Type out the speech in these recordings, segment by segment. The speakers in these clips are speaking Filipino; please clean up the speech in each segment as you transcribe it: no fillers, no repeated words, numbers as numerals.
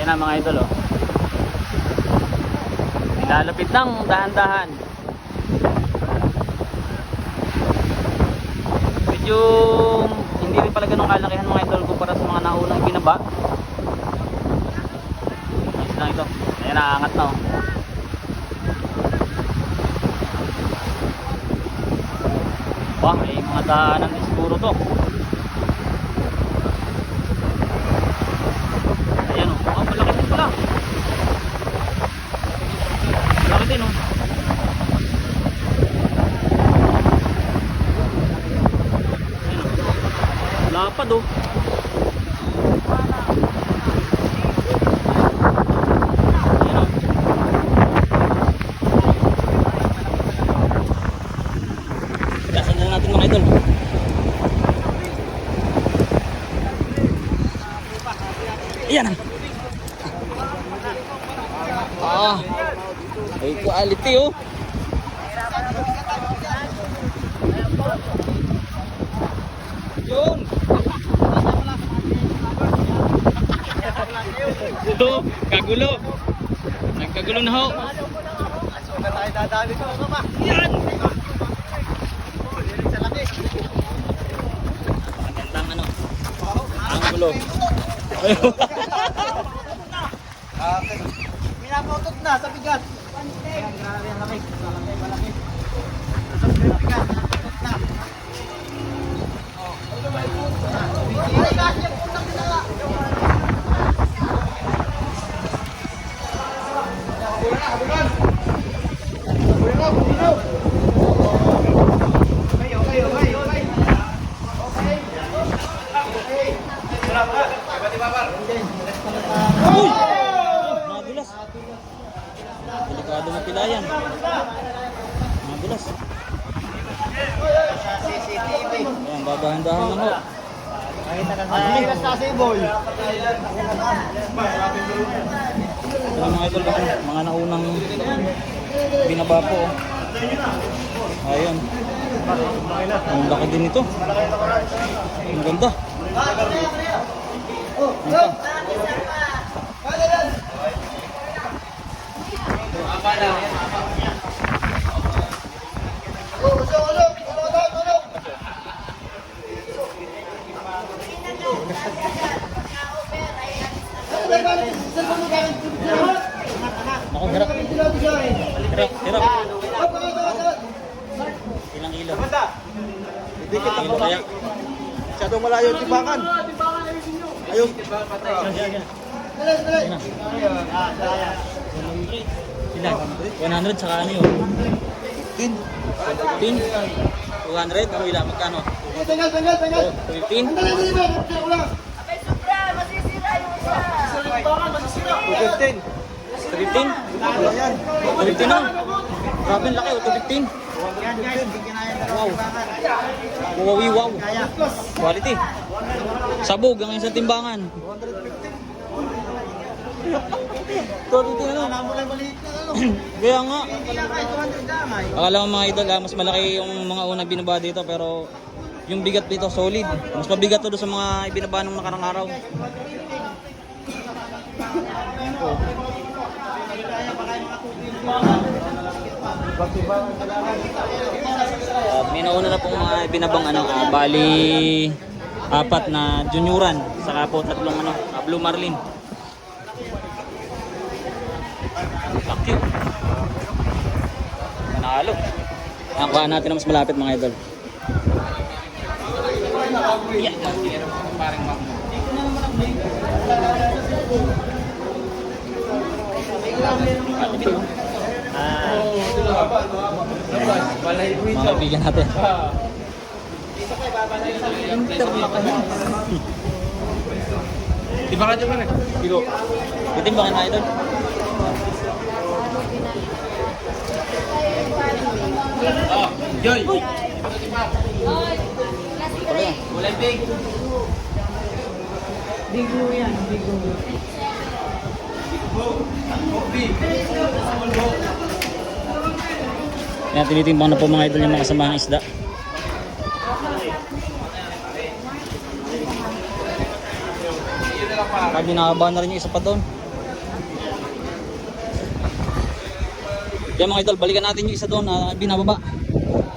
na mga idol oh. Lalapit ng dahan-dahan. Medyo hindi rin pala ganun kalakihan mga idol kumpara sa mga naunang binaba. Ayos lang ito. Ayan, naangat na oh. Wah, may mga daanan din siguro to. Ayan oh. Oh, malaki din pala. Malaki din oh. Lapad oh. Ayan oh. Gasan na natin mga idol. Ayan ah. Ay quality oh. Yun. So, kagulo. Nagkagulo na ho. Suka tayo dadali ko mama. Yan. Magandang ano. Anggulo. Okay. Minapotot na sa bigat. Ayan, grabe ang laki. Malaki. Sa bigat, minapotot na. Ay, kasi ang unang nila. Uy! Nadulas. Delikado na pilayan. Nadulas. CCTV. Ayan, dadahan-dahan lang ho. Ay, sa Boy. Ito na mga idol, mga naunang binaba po. Ayun. Ang laki din ito. Ang ganda. Ako, hirap. Hirap. Ilang kilo? Dikit ang Kilo baba. kaya? Masyadong malayo yung timbangan. Ayun. Ayun na. Ilan? 100 saka ano yun? 15. 15? 200? Ano ilan? Magkano? Tanggal. 15? Abay, sobra! Masisira yung isa! 215. 15? Ayan. 15 na? Grabe ang laki, 215. Yan guys, hindi kinaya na Wow. timbangan. Wow. Quality. Sabog ang isang timbangan. 215 ano? Namulay maliit na ano. Kaya nga. Hindi na kahit 200 damay. Akala ko mga idol, mas malaki yung mga unang binaba dito pero yung bigat dito solid. Mas mabigat to doon sa mga ibinaba nung nakarang araw. May nauna na pong mga binabang ano, bali 4 na junioran, saka po 3 ano, Blue Marlin. Laki. Manalo. Ang kuha natin na mas malapit mga idol. Yeah. Mga kaibigan natin. Timbangan dyan man eh. Kilo. Titimbangan na idol. Joy. Kulay pink. Bigo yan, bigo. Yan, tinitimbang na po mga idol yung mga kasamahang isda. Kaya binababa na rin yung isa pa doon. Yan mga idol, balikan natin yung isa doon na binababa.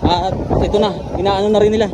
At ito na, inaano na rin nila.